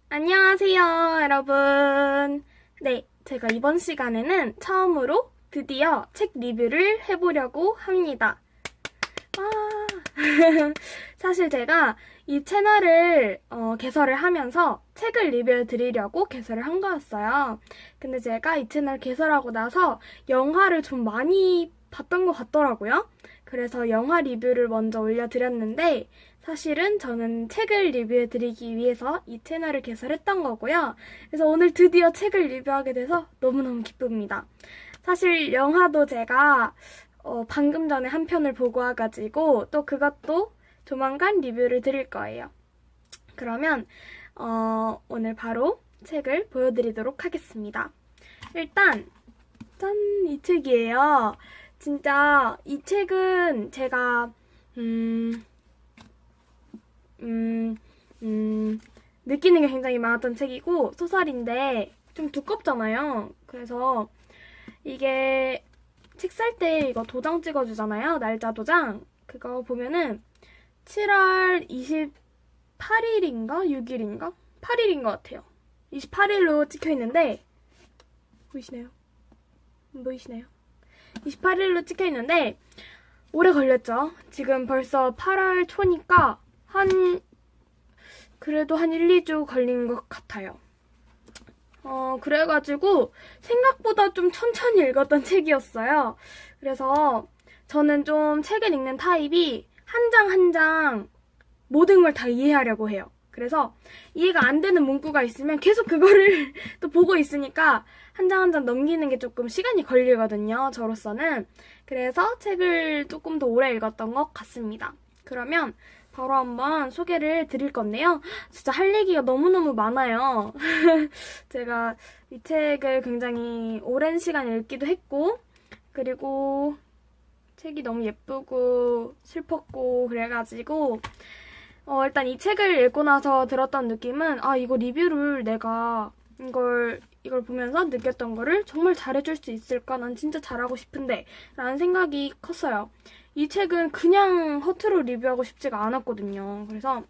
안녕하세요, 여러분. 네, 제가 이번 시간에는 처음으로 드디어 책 리뷰를 해보려고 합니다. 와. 사실 제가 이 채널을 개설을 하면서 책을 리뷰해 드리려고 개설을 한 거였어요. 근데 제가 이 채널 개설하고 나서 영화를 좀 많이 봤던 것 같더라고요. 그래서 영화 리뷰를 먼저 올려드렸는데 사실은 저는 책을 리뷰해 드리기 위해서 이 채널을 개설했던 거고요. 그래서 오늘 드디어 책을 리뷰하게 돼서 너무너무 기쁩니다. 사실 영화도 제가 방금 전에 한 편을 보고 와가지고 또 그것도 조만간 리뷰를 드릴 거예요. 그러면 오늘 바로 책을 보여드리도록 하겠습니다. 일단 짠! 이 책이에요. 진짜 이 책은 제가 느끼는 게 굉장히 많았던 책이고 소설인데 좀 두껍잖아요. 그래서 이게 책 살 때 이거 도장 찍어주잖아요. 날짜 도장. 그거 보면은 7월 28일인가? 6일인가? 8일인 것 같아요. 28일로 찍혀 있는데 보이시나요? 보이시나요? 28일로 찍혀 있는데 오래 걸렸죠. 지금 벌써 8월 초니까 그래도 한 1, 2주 걸린 것 같아요. 그래가지고 생각보다 좀 천천히 읽었던 책이었어요. 그래서 저는 좀 책을 읽는 타입이 한 장 한 장 모든 걸 다 이해하려고 해요. 그래서 이해가 안 되는 문구가 있으면 계속 그거를 또 보고 있으니까 한 장 한 장 넘기는 게 조금 시간이 걸리거든요. 저로서는. 그래서 책을 조금 더 오래 읽었던 것 같습니다. 그러면 바로 한번 소개를 드릴 건데요. 진짜 할 얘기가 너무너무 많아요. 제가 이 책을 굉장히 오랜 시간 읽기도 했고 그리고 책이 너무 예쁘고 슬펐고 그래가지고 일단 이 책을 읽고 나서 들었던 느낌은 이거 리뷰를 내가 이걸 보면서 느꼈던 거를 정말 잘해줄 수 있을까? 난 진짜 잘하고 싶은데 라는 생각이 컸어요. 이 책은 그냥 허투루 리뷰하고 싶지가 않았거든요. 그래서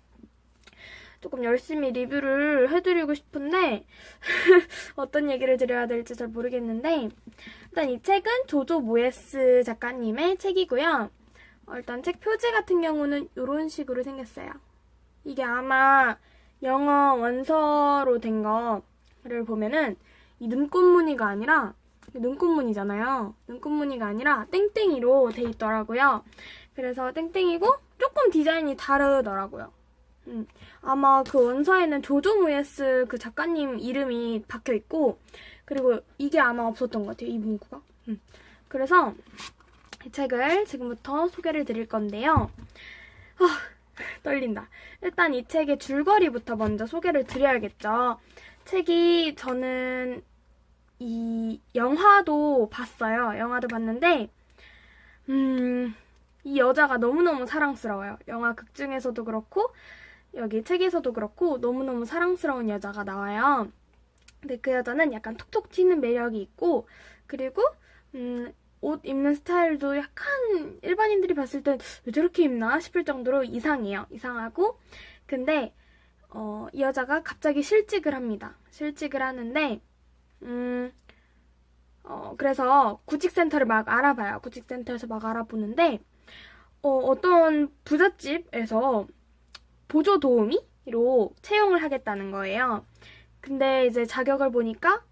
조금 열심히 리뷰를 해드리고 싶은데 어떤 얘기를 드려야 될지 잘 모르겠는데 일단 이 책은 조조 모예스 작가님의 책이고요. 일단 책 표지 같은 경우는 이런 식으로 생겼어요. 이게 아마 영어 원서로 된 거를 보면은 이 눈꽃무늬가 아니라 눈꽃무늬잖아요. 눈꽃무늬가 아니라 땡땡이로 돼 있더라고요. 그래서 땡땡이고 조금 디자인이 다르더라고요. 아마 그 원서에는 조조 모예스 그 작가님 이름이 박혀 있고 그리고 이게 아마 없었던 것 같아요. 이 문구가. 그래서 이 책을 지금부터 소개를 드릴 건데요. 떨린다. 일단 이 책의 줄거리부터 먼저 소개를 드려야겠죠. 책이 저는 이 영화도 봤어요. 영화도 봤는데 이 여자가 너무너무 사랑스러워요. 영화 극 중에서도 그렇고 여기 책에서도 그렇고 너무너무 사랑스러운 여자가 나와요. 근데 그 여자는 약간 톡톡 튀는 매력이 있고 그리고 옷 입는 스타일도 약간 일반인들이 봤을 땐 왜 저렇게 입나 싶을 정도로 이상해요. 이상하고 근데 이 여자가 갑자기 실직을 합니다. 실직을 하는데 그래서 구직센터를 막 알아봐요. 구직센터에서 막 알아보는데 어떤 부잣집에서 보조 도우미로 채용을 하겠다는 거예요. 근데 이제 자격을 보니까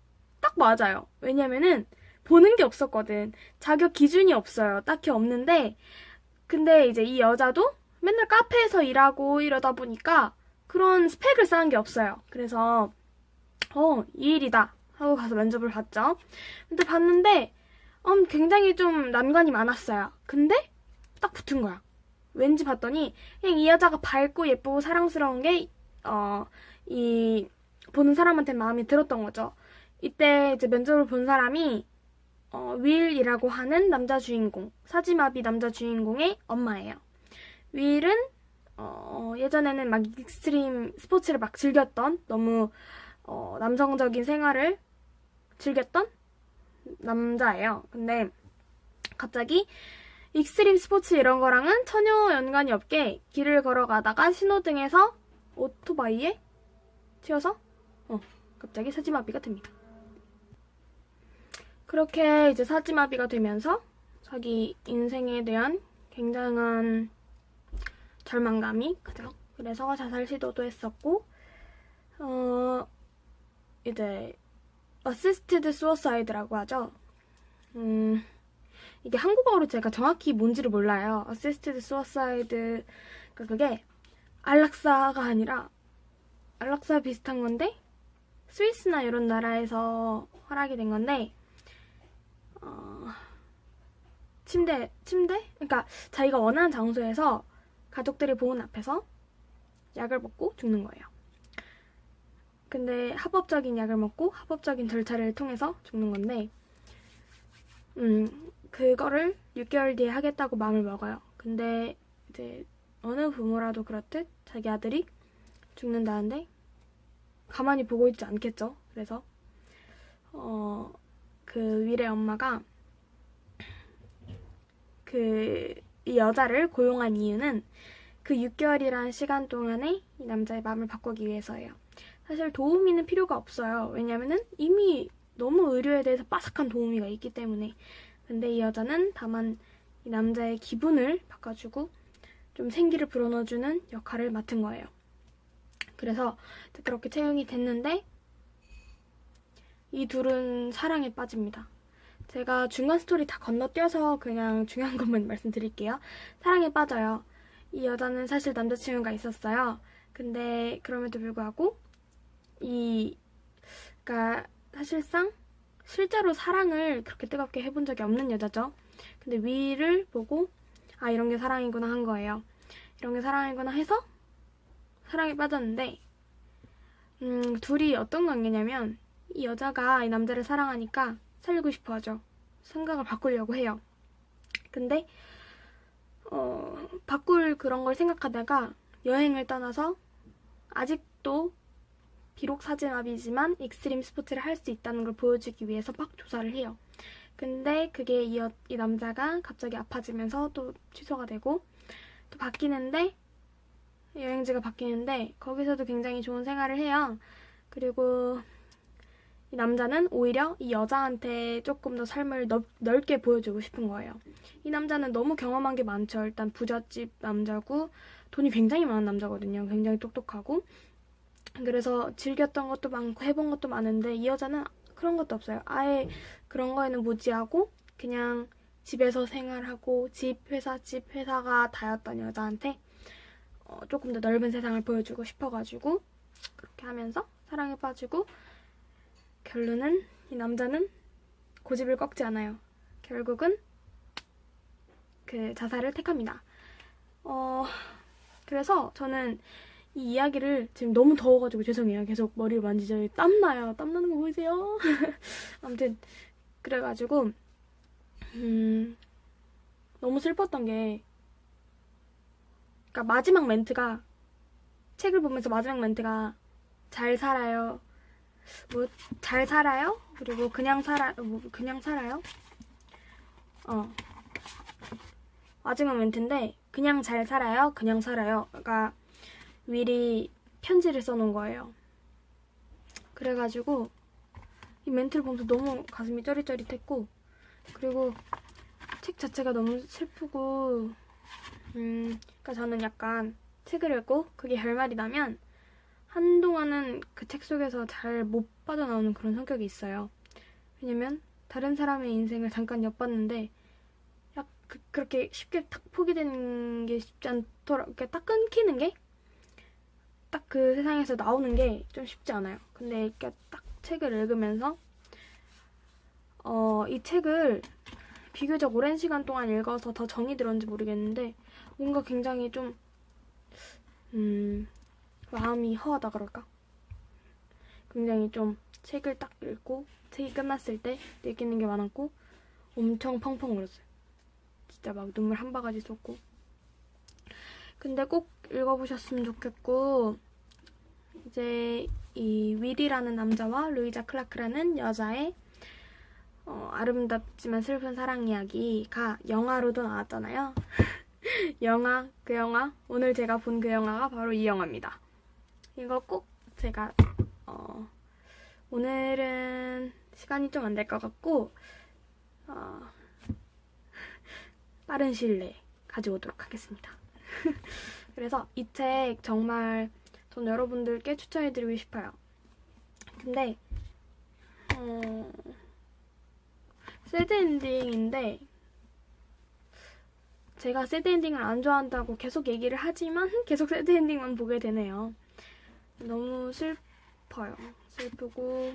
딱 맞아요. 왜냐면은 보는 게 없었거든. 자격 기준이 없어요. 딱히 없는데 근데 이제 이 여자도 맨날 카페에서 일하고 이러다 보니까 그런 스펙을 쌓은 게 없어요. 그래서 이 일이다 하고 가서 면접을 봤죠. 근데 봤는데 굉장히 좀 난관이 많았어요. 근데 딱 붙은 거야. 왠지 봤더니 그냥 이 여자가 밝고 예쁘고 사랑스러운 게 이 보는 사람한테 마음이 들었던 거죠. 이때 이제 면접을 본 사람이 윌이라고 하는 남자 주인공, 사지마비 남자 주인공의 엄마예요. 윌은 예전에는 막 익스트림 스포츠를 막 즐겼던 너무 남성적인 생활을 즐겼던 남자예요. 근데 갑자기 익스트림 스포츠 이런 거랑은 전혀 연관이 없게 길을 걸어가다가 신호등에서 오토바이에 튀어서 갑자기 사지마비가 됩니다. 그렇게 이제 사지마비가 되면서 자기 인생에 대한 굉장한 절망감이 크죠. 그래서 자살 시도도 했었고, 이제 assisted suicide라고 하죠. 이게 한국어로 제가 정확히 뭔지를 몰라요. assisted suicide, 그러니까 그게 안락사가 아니라 안락사 비슷한 건데 스위스나 이런 나라에서 허락이 된 건데 침대? 그러니까 자기가 원하는 장소에서 가족들이 보는 앞에서 약을 먹고 죽는 거예요. 근데 합법적인 약을 먹고 합법적인 절차를 통해서 죽는 건데 그거를 6개월 뒤에 하겠다고 마음을 먹어요. 근데 이제 어느 부모라도 그렇듯 자기 아들이 죽는다는데 가만히 보고 있지 않겠죠. 그래서 그 윌의 엄마가 이 여자를 고용한 이유는 그 6개월이라는 시간 동안에 이 남자의 마음을 바꾸기 위해서예요. 사실 도우미는 필요가 없어요. 왜냐면은 이미 너무 의료에 대해서 빠삭한 도우미가 있기 때문에. 근데 이 여자는 다만 이 남자의 기분을 바꿔주고 좀 생기를 불어넣어주는 역할을 맡은 거예요. 그래서 그렇게 채용이 됐는데 이 둘은 사랑에 빠집니다. 제가 중간 스토리 다 건너뛰어서 그냥 중요한 것만 말씀드릴게요. 사랑에 빠져요. 이 여자는 사실 남자친구가 있었어요. 근데 그럼에도 불구하고 그러니까 사실상 실제로 사랑을 그렇게 뜨겁게 해본 적이 없는 여자죠. 근데 위를 보고 이런 게 사랑이구나 한 거예요. 이런 게 사랑이구나 해서 사랑에 빠졌는데 둘이 어떤 관계냐면 이 여자가 이 남자를 사랑하니까 살리고 싶어 하죠. 생각을 바꾸려고 해요. 근데 바꿀 그런 걸 생각하다가 여행을 떠나서 아직도 비록 사지마비지만 익스트림 스포츠를 할 수 있다는 걸 보여주기 위해서 막 조사를 해요. 근데 그게 이 남자가 갑자기 아파지면서 또 취소가 되고 또 바뀌는데 여행지가 바뀌는데 거기서도 굉장히 좋은 생활을 해요. 그리고 이 남자는 오히려 이 여자한테 조금 더 삶을 넓게 보여주고 싶은 거예요. 이 남자는 너무 경험한 게 많죠. 일단 부잣집 남자고 돈이 굉장히 많은 남자거든요. 굉장히 똑똑하고. 그래서 즐겼던 것도 많고 해본 것도 많은데 이 여자는 그런 것도 없어요. 아예 그런 거에는 무지하고 그냥 집에서 생활하고 집 회사가 다였던 여자한테 조금 더 넓은 세상을 보여주고 싶어가지고 그렇게 하면서 사랑에 빠지고 결론은 이 남자는 고집을 꺾지 않아요. 결국은 그 자살을 택합니다. 그래서 저는 이 이야기를 지금 너무 더워가지고 죄송해요. 계속 머리를 만지죠. 땀나요. 땀나는 거 보이세요? 아무튼 그래가지고 너무 슬펐던 게 그러니까 마지막 멘트가 책을 보면서 마지막 멘트가 잘 살아요. 잘 살아요? 그리고 그냥 살아요? 마지막 멘트인데 그냥 잘 살아요? 그냥 살아요. 그러니까 윌이 편지를 써놓은 거예요. 그래가지고 이 멘트를 보면서 너무 가슴이 쩌릿쩌릿했고 그리고 책 자체가 너무 슬프고 그러니까 저는 약간 책을 읽고 그게 결말이 나면 한동안은 그 책 속에서 잘 못 빠져나오는 그런 성격이 있어요. 왜냐면 다른 사람의 인생을 잠깐 엿봤는데 그렇게 쉽게 딱 포기되는 게 쉽지 않더라. 이렇게 딱 끊기는 게 딱 그 세상에서 나오는 게 좀 쉽지 않아요. 근데 이렇게 딱 책을 읽으면서 이 책을 비교적 오랜 시간 동안 읽어서 더 정이 들었는지 모르겠는데 뭔가 굉장히 좀 마음이 허하다 그럴까? 굉장히 좀 책을 딱 읽고 책이 끝났을 때 느끼는 게 많았고 엄청 펑펑 울었어요. 진짜 막 눈물 한 바가지 쏟고. 근데 꼭 읽어보셨으면 좋겠고 이제 이 윌이라는 남자와 루이자 클라크라는 여자의 아름답지만 슬픈 사랑 이야기가 영화로도 나왔잖아요. 그 영화 오늘 제가 본 그 영화가 바로 이 영화입니다. 이거 꼭 제가 오늘은 시간이 좀 안 될 것 같고 빠른 시일 내에 가져오도록 하겠습니다. 그래서 이 책 정말 전 여러분들께 추천해드리고 싶어요. 근데 새드 엔딩인데 제가 새드 엔딩을 안 좋아한다고 계속 얘기를 하지만 계속 새드 엔딩만 보게 되네요. 너무 슬퍼요. 슬프고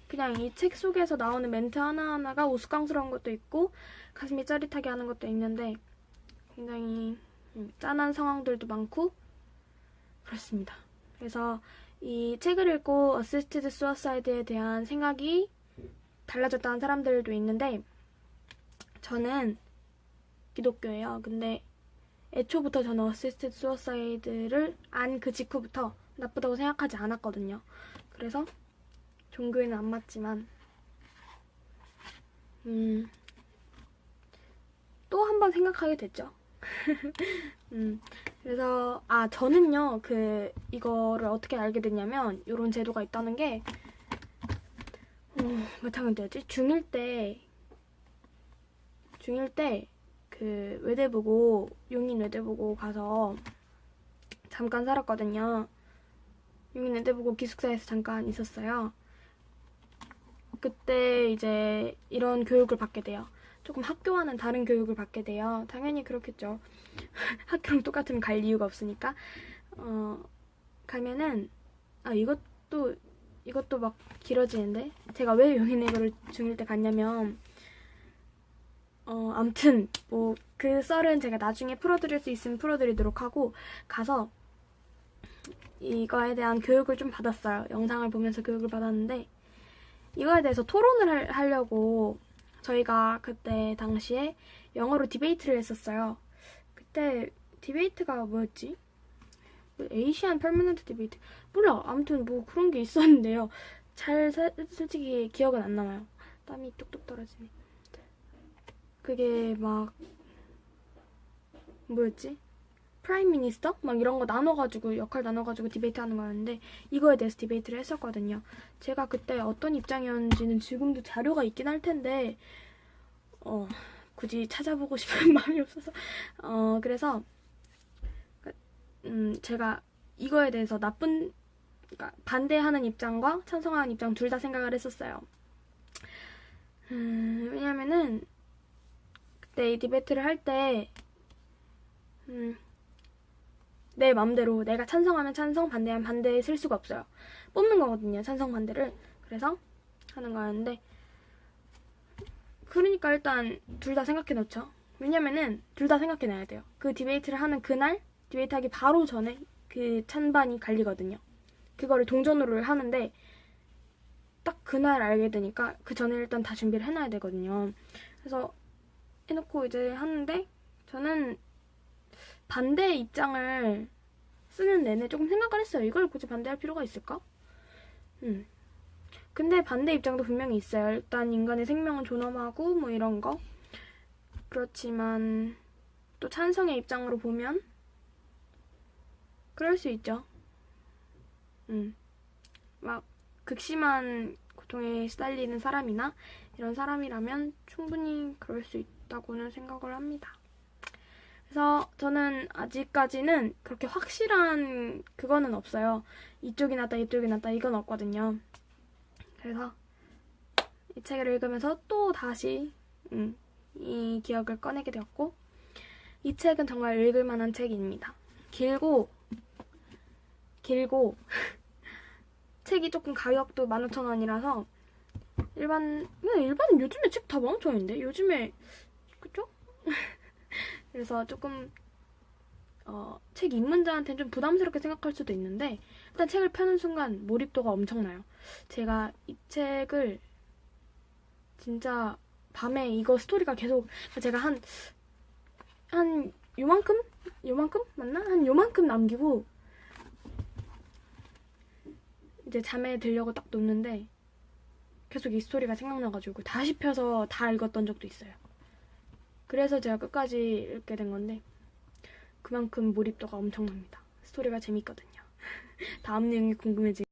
그냥 이 책 속에서 나오는 멘트 하나하나가 우스꽝스러운 것도 있고 가슴이 짜릿하게 하는 것도 있는데 굉장히 짠한 상황들도 많고 그렇습니다. 그래서 이 책을 읽고 어시스티드 수어사이드에 대한 생각이 달라졌다는 사람들도 있는데 저는 기독교예요. 근데 애초부터 저는 어시스티드 수어사이드를 안 그 직후부터 나쁘다고 생각하지 않았거든요. 그래서 종교에는 안 맞지만 또 한 번 생각하게 됐죠. 그래서 저는요 이거를 어떻게 알게 됐냐면 이런 제도가 있다는 게 몇 학년 때였지? 중1 때 그 외대부고 용인 외대부고 가서 잠깐 살았거든요. 용인 외대부고 기숙사에서 잠깐 있었어요. 그때 이제 이런 교육을 받게 돼요. 조금 학교와는 다른 교육을 받게 돼요. 당연히 그렇겠죠. 학교랑 똑같으면 갈 이유가 없으니까. 가면은 이것도 막 길어지는데 제가 왜 용인외고를 중1 때 갔냐면 암튼 뭐 그 썰은 제가 나중에 풀어드릴 수 있으면 풀어드리도록 하고 가서 이거에 대한 교육을 좀 받았어요. 영상을 보면서 교육을 받았는데 이거에 대해서 토론을 하려고 저희가 그때 당시에 영어로 디베이트를 했었어요. 그때 디베이트가 뭐였지? 에이시안 퍼머넌트 디베이트 몰라. 아무튼 뭐 그런 게 있었는데요. 솔직히 기억은 안 나와요. 땀이 뚝뚝 떨어지네. 그게 막 뭐였지? 프라임 미니스터? 막 이런 거 나눠가지고 역할 나눠가지고 디베이트 하는 거였는데 이거에 대해서 디베이트를 했었거든요. 제가 그때 어떤 입장이었는지는 지금도 자료가 있긴 할 텐데 굳이 찾아보고 싶은 마음이 없어서 그래서 제가 이거에 대해서 그러니까 반대하는 입장과 찬성하는 입장 둘 다 생각을 했었어요. 왜냐면은 그때 이 디베이트를 할 때 내 맘대로 내가 찬성하면 찬성, 반대하면 반대에 쓸 수가 없어요. 뽑는 거거든요, 찬성, 반대를. 그래서 하는 거였는데 그러니까 일단 둘 다 생각해 놓죠. 왜냐면은 둘 다 생각해 놔야 돼요. 그 디베이트를 하는 그날, 디베이트 하기 바로 전에 그 찬반이 갈리거든요. 그거를 동전으로 하는데 딱 그날 알게 되니까 그 전에 일단 다 준비를 해놔야 되거든요. 그래서 해놓고 이제 하는데 저는 반대 입장을 쓰는 내내 조금 생각을 했어요. 이걸 굳이 반대할 필요가 있을까? 근데 반대 입장도 분명히 있어요. 일단 인간의 생명은 존엄하고 뭐 이런 거. 그렇지만 또 찬성의 입장으로 보면 그럴 수 있죠. 막 극심한 고통에 시달리는 사람이나 이런 사람이라면 충분히 그럴 수 있다고는 생각을 합니다. 그래서 저는 아직까지는 그렇게 확실한 그거는 없어요. 이쪽이 낫다 이쪽이 낫다 이건 없거든요. 그래서 이 책을 읽으면서 또 다시 이 기억을 꺼내게 되었고 이 책은 정말 읽을 만한 책입니다. 길고 책이 조금 가격도 15,000원이라서 일반 요즘에 책 다 15,000원인데 요즘에 그쵸? 그래서 조금 책 입문자한테는 좀 부담스럽게 생각할 수도 있는데 일단 책을 펴는 순간 몰입도가 엄청나요. 제가 이 책을 진짜 밤에 이거 스토리가 계속 제가 한 요만큼 맞나? 한 요만큼 남기고 이제 잠에 들려고 딱 놓는데 계속 이 스토리가 생각나가지고 다시 펴서 다 읽었던 적도 있어요. 그래서 제가 끝까지 읽게 된 건데 그만큼 몰입도가 엄청납니다. 스토리가 재밌거든요. 다음 내용이 궁금해지고